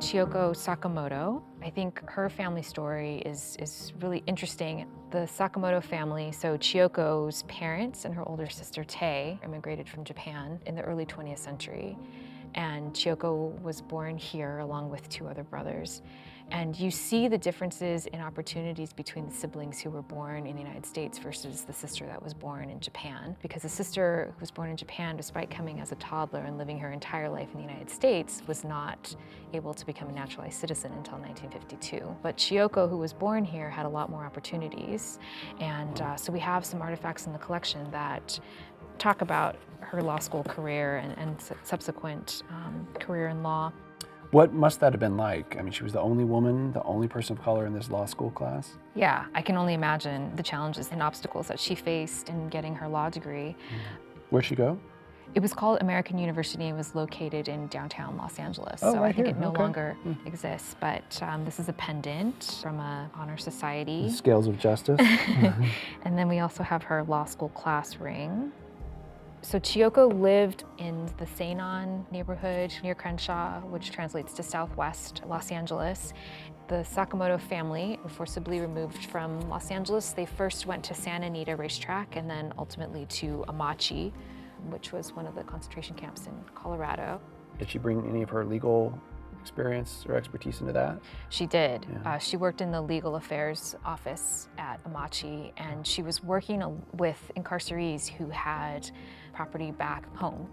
Chiyoko Sakamoto. I think her family story is really interesting. The Sakamoto family, so Chiyoko's parents and her older sister Tae immigrated from Japan in the early 20th century. And Chiyoko was born here along with two other brothers. And you see the differences in opportunities between the siblings who were born in the United States versus the sister that was born in Japan. Because the sister who was born in Japan, despite coming as a toddler and living her entire life in the United States, was not able to become a naturalized citizen until 1952. But Chiyoko, who was born here, had a lot more opportunities. And so we have some artifacts in the collection that talk about her law school career and subsequent career in law. What must that have been like? I mean, she was the only woman, the only person of color in this law school class? Yeah, I can only imagine the challenges and obstacles that she faced in getting her law degree. Where'd she go? It was called American University and was located in downtown Los Angeles. Oh, so right I think here. it no Okay. longer exists, but this is a pendant from a honor society. The Scales of Justice. And then we also have her law school class ring. So Chiyoko lived in the Seinan neighborhood near Crenshaw, which translates to Southwest Los Angeles. The Sakamoto family were forcibly removed from Los Angeles. They first went to Santa Anita Racetrack and then ultimately to Amachi, which was one of the concentration camps in Colorado. Did she bring any of her legal experience or expertise into that? She did. Yeah. She worked in the legal affairs office at Amachi, and she was working with incarcerees who had property back home,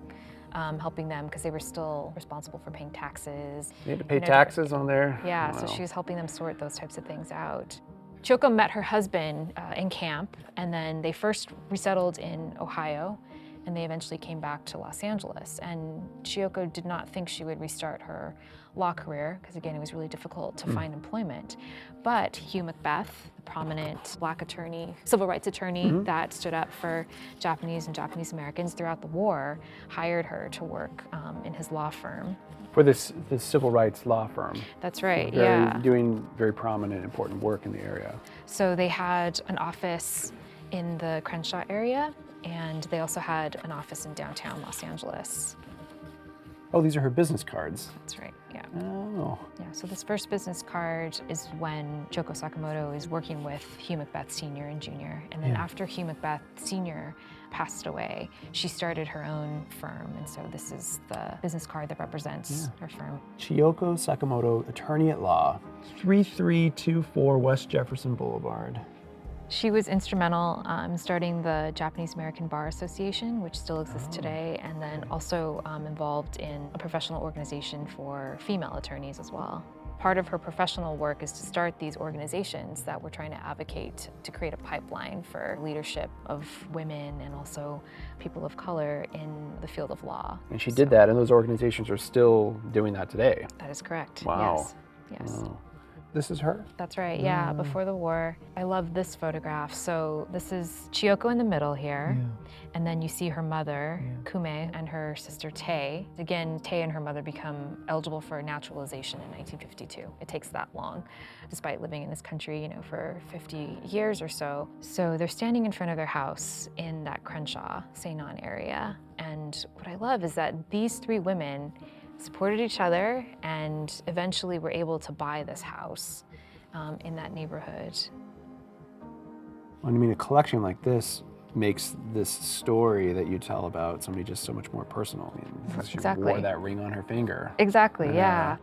helping them because they were still responsible for paying taxes. They had to pay taxes on there? Yeah, Wow. so she was helping them sort those types of things out. Chiyoko met her husband in camp, and then they first resettled in Ohio, and they eventually came back to Los Angeles. And Chiyoko did not think she would restart her law career, because again, it was really difficult to find employment. But Hugh Macbeth, the prominent Black attorney, civil rights attorney that stood up for Japanese and Japanese Americans throughout the war, hired her to work in his law firm. For this civil rights law firm. That's right, yeah. Doing very prominent, important work in the area. So they had an office in the Crenshaw area, and they also had an office in downtown Los Angeles. Oh, these are her business cards. That's right, yeah. Oh. Yeah, so this first business card is when Chiyoko Sakamoto is working with Hugh Macbeth Sr. and Jr. And then after Hugh Macbeth Sr. passed away, she started her own firm. And so this is the business card that represents her firm. Chiyoko Sakamoto, attorney at law, 3324 West Jefferson Boulevard. She was instrumental in starting the Japanese American Bar Association, which still exists today, and then also involved in a professional organization for female attorneys as well. Part of her professional work is to start these organizations that were trying to advocate to create a pipeline for leadership of women and also people of color in the field of law. And she did that, and those organizations are still doing that today. That is correct. Wow. Yes. Wow. This is her? That's right, yeah, before the war. I love this photograph. So this is Chiyoko in the middle here, and then you see her mother, Kume, and her sister Tae. Again, Tae and her mother become eligible for naturalization in 1952. It takes that long, despite living in this country, for 50 years or so. So they're standing in front of their house in that Crenshaw, Seinan area. And what I love is that these three women supported each other and eventually were able to buy this house in that neighborhood. I mean, a collection like this makes this story that you tell about somebody just so much more personal. I mean, she Exactly. wore that ring on her finger. Exactly, yeah.